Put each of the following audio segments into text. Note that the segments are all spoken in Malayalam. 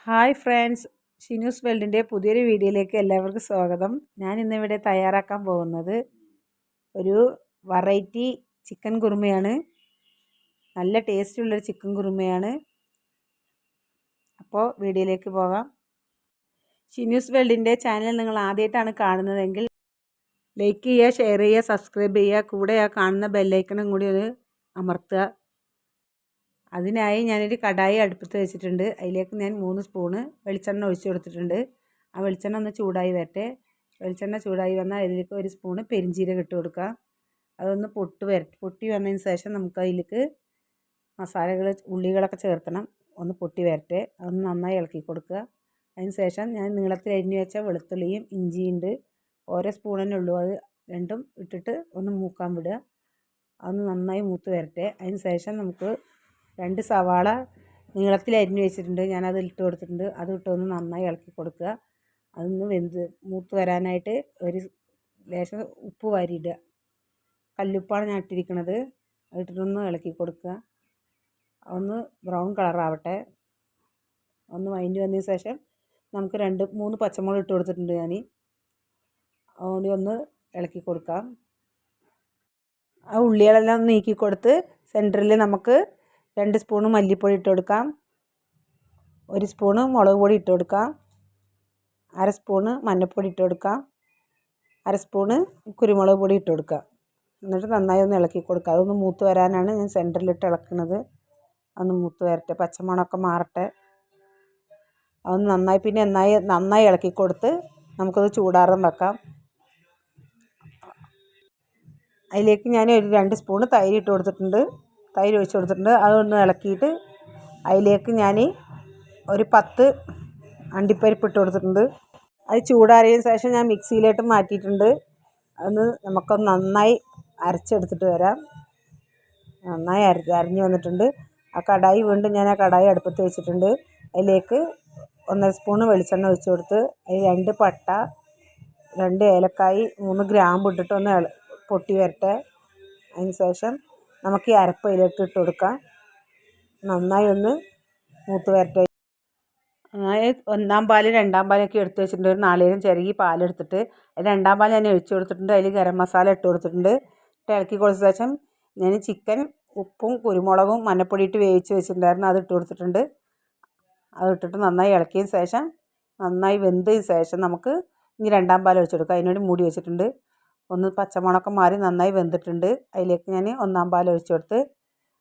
ഹായ് ഫ്രണ്ട്സ്, ഷിനൂസ് വേൾഡിൻ്റെ പുതിയൊരു വീഡിയോയിലേക്ക് എല്ലാവർക്കും സ്വാഗതം. ഞാൻ ഇന്നിവിടെ തയ്യാറാക്കാൻ പോകുന്നത് ഒരു വെറൈറ്റി ചിക്കൻ കുറുമയാണ്. നല്ല ടേസ്റ്റുള്ളൊരു ചിക്കൻ കുറുമയാണ്. അപ്പോൾ വീഡിയോയിലേക്ക് പോകാം. ഷിനൂസ് വേൾഡിൻ്റെ ചാനൽ നിങ്ങൾ ആദ്യമായിട്ടാണ് കാണുന്നതെങ്കിൽ ലൈക്ക് ചെയ്യുക, ഷെയർ ചെയ്യുക, സബ്സ്ക്രൈബ് ചെയ്യുക. കൂടെ ആ കാണുന്ന ബെല്ലൈക്കണും കൂടി ഒന്ന് അമർത്തുക. അതിനായി ഞാനൊരു കടായി അടുപ്പത്ത് വെച്ചിട്ടുണ്ട്. അതിലേക്ക് ഞാൻ 3 സ്പൂണ് വെളിച്ചെണ്ണ ഒഴിച്ചു കൊടുത്തിട്ടുണ്ട്. ആ വെളിച്ചെണ്ണ ഒന്ന് ചൂടായി വരട്ടെ. വെളിച്ചെണ്ണ ചൂടായി വന്നാൽ അതിലേക്ക് 1 സ്പൂണ് പെരിഞ്ചീരകം ഇട്ട് കൊടുക്കുക. അതൊന്ന് പൊട്ടി വന്നതിന് ശേഷം നമുക്ക് അതിലേക്ക് മസാലകൾ ഉള്ളികളൊക്കെ ചേർക്കണം. ഒന്ന് പൊട്ടി വരട്ടെ. അതൊന്ന് നന്നായി ഇളക്കി കൊടുക്കുക. അതിന് ശേഷം ഞാൻ നീളത്തിൽ അരിഞ്ഞു വെച്ച വെളുത്തുള്ളിയും ഇഞ്ചിയുണ്ട്. ഓരോ സ്പൂൺ തന്നെ ഉള്ളൂ. അത് രണ്ടും ഇട്ടിട്ട് ഒന്ന് മൂക്കാൻ വിടുക. അതൊന്ന് നന്നായി മൂത്ത് വരട്ടെ. അതിന് ശേഷം നമുക്ക് 2 സവാള നീളത്തിൽ അരിഞ്ഞു വെച്ചിട്ടുണ്ട്. ഞാനത് ഇട്ട് കൊടുത്തിട്ടുണ്ട്. അത് ഇട്ടൊന്ന് നന്നായി ഇളക്കി കൊടുക്കുക. അതൊന്ന് മൂത്ത് വരാനായിട്ട് ഒരു ലേശം ഉപ്പ് വാരിയിടുക. കല്ലുപ്പാണ് ഞാൻ ഇട്ടിരിക്കുന്നത്. ഇട്ടിട്ടൊന്ന് ഇളക്കി കൊടുക്കുക. ഒന്ന് ബ്രൗൺ കളറാവട്ടെ. ഒന്ന് വഴണ്ടി വന്നതിന് ശേഷം നമുക്ക് 2-3 പച്ചമുളക് ഇട്ട് കൊടുത്തിട്ടുണ്ട്. ഞാൻ അതുകൊണ്ട് ഒന്ന് ഇളക്കി കൊടുക്കാം. ആ ഉള്ളികളെല്ലാം ഒന്ന് നീക്കി കൊടുത്ത് സെൻറ്ററിൽ നമുക്ക് 2 സ്പൂണ് മല്ലിപ്പൊടി ഇട്ട് കൊടുക്കാം. 1 സ്പൂണ് മുളക് പൊടി ഇട്ട് കൊടുക്കാം. 1/2 സ്പൂണ് മഞ്ഞൾപ്പൊടി ഇട്ട് കൊടുക്കാം. 1/2 സ്പൂണ് കുരുമുളക് പൊടി ഇട്ട് കൊടുക്കാം. എന്നിട്ട് നന്നായി ഒന്ന് ഇളക്കി കൊടുക്കുക. അതൊന്ന് മൂത്ത് വരാനാണ് ഞാൻ സെൻറ്ററിലിട്ട് ഇളക്കുന്നത്. അതൊന്ന് മൂത്ത് വരട്ടെ, പച്ചമണമൊക്കെ മാറട്ടെ. അതൊന്ന് നന്നായി ഇളക്കി കൊടുത്ത് നമുക്കത് ചൂടാറാൻ വെക്കാം. അതിലേക്ക് ഞാൻ ഒരു 2 സ്പൂണ് തൈര് ഇട്ട് കൊടുത്തിട്ടുണ്ട്. തൈര് ഒഴിച്ച് കൊടുത്തിട്ടുണ്ട്. അതൊന്ന് ഇളക്കിയിട്ട് അതിലേക്ക് ഞാൻ ഒരു 10 അണ്ടിപ്പരിപ്പ് ഇട്ട് കൊടുത്തിട്ടുണ്ട്. അത് ചൂടാറിയതിന് ശേഷം ഞാൻ മിക്സിയിലോട്ട് മാറ്റിയിട്ടുണ്ട്. അതൊന്ന് നമുക്കൊന്ന് നന്നായി അരച്ചെടുത്തിട്ട് വരാം. നന്നായി അരഞ്ഞ് വന്നിട്ടുണ്ട്. വീണ്ടും ഞാൻ ആ കടായി അടുപ്പത്ത് വെച്ചിട്ടുണ്ട്. അതിലേക്ക് 1/2 സ്പൂണ് വെളിച്ചെണ്ണ ഒഴിച്ച് കൊടുത്ത് അതിൽ 2 പട്ട, 2 ഏലക്കായ്, 3 ഗ്രാമ്പ് ഇട്ടിട്ട് ഒന്ന് പൊട്ടി വരട്ടെ. അതിന് ശേഷം നമുക്ക് ഈ അരപ്പ് അതിലേക്ക് ഇട്ട് കൊടുക്കാം. നന്നായി ഒന്ന് മൂത്ത് വരട്ടെ. ഒന്നാം പാല് 2-ാം പാലൊക്കെ എടുത്ത് വെച്ചിട്ടുണ്ട്. ഒരു നാളികേരം ചിരകി പാലെടുത്തിട്ട് 2-ാം പാൽ ഞാൻ ഒഴിച്ച് കൊടുത്തിട്ടുണ്ട്. അതിൽ ഗരം മസാല ഇട്ട് കൊടുത്തിട്ടുണ്ട്. ഇളക്കി കൊടുത്ത ശേഷം ഞാൻ ചിക്കൻ ഉപ്പും കുരുമുളകും മഞ്ഞൾപ്പൊടി ഇട്ട് വേവിച്ച് വെച്ചിട്ടുണ്ടായിരുന്നു. അത് ഇട്ട് കൊടുത്തിട്ടുണ്ട്. അതിട്ടിട്ട് നന്നായി ഇളക്കിയതിന് ശേഷം നന്നായി വെന്തതിന് ശേഷം നമുക്ക് ഇനി 2-ാം പാൽ ഒഴിച്ച് കൊടുക്കാം. അതിനോട് മൂടി വെച്ചിട്ടുണ്ട്. ഒന്ന് പച്ചമുളകൊക്കെ മാറി നന്നായി വെന്തിട്ടുണ്ട്. അതിലേക്ക് ഞാൻ 1-ാം പാൽ ഒഴിച്ച് കൊടുത്ത്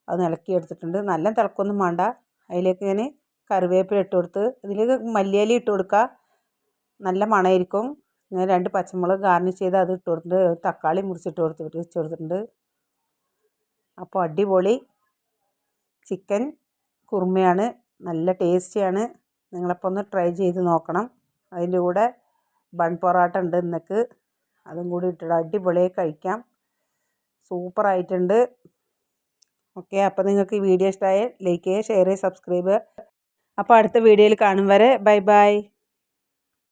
അത് ഇളക്കി എടുത്തിട്ടുണ്ട്. നല്ല തിളക്കൊന്നും വേണ്ട. അതിലേക്ക് ഞാൻ കറിവേപ്പില ഇട്ട് കൊടുത്ത് ഇതിലേക്ക് മല്ലിയില ഇട്ട് കൊടുക്കുക. നല്ല മണമായിരിക്കും. ഞാൻ 2 പച്ചമുളക് ഗാർണിഷ് ചെയ്ത് അത് ഇട്ട് കൊടുത്തിട്ടുണ്ട്. തക്കാളി മുറിച്ചിട്ട് വെച്ച് കൊടുത്തിട്ടുണ്ട്. അപ്പോൾ അടിപൊളി ചിക്കൻ കുറുമയാണ്. നല്ല ടേസ്റ്റിയാണ്. നിങ്ങളപ്പോൾ ഒന്ന് ട്രൈ ചെയ്ത് നോക്കണം. അതിൻ്റെ കൂടെ ബൺ പൊറോട്ട ഉണ്ട് ഇന്നേക്ക്. അതും കൂടി ഇട്ടിട്ട് അടിപൊളിയായി കഴിക്കാം. സൂപ്പറായിട്ടുണ്ട്. ഓക്കെ, അപ്പോൾ നിങ്ങൾക്ക് ഈ വീഡിയോ ഇഷ്ടമായാൽ ലൈക്ക് ചെയ്യുക, ഷെയർ ചെയ്യുക, സബ്സ്ക്രൈബ് ചെയ്യുക. അപ്പോൾ അടുത്ത വീഡിയോയിൽ കാണും വരെ ബൈ ബൈ.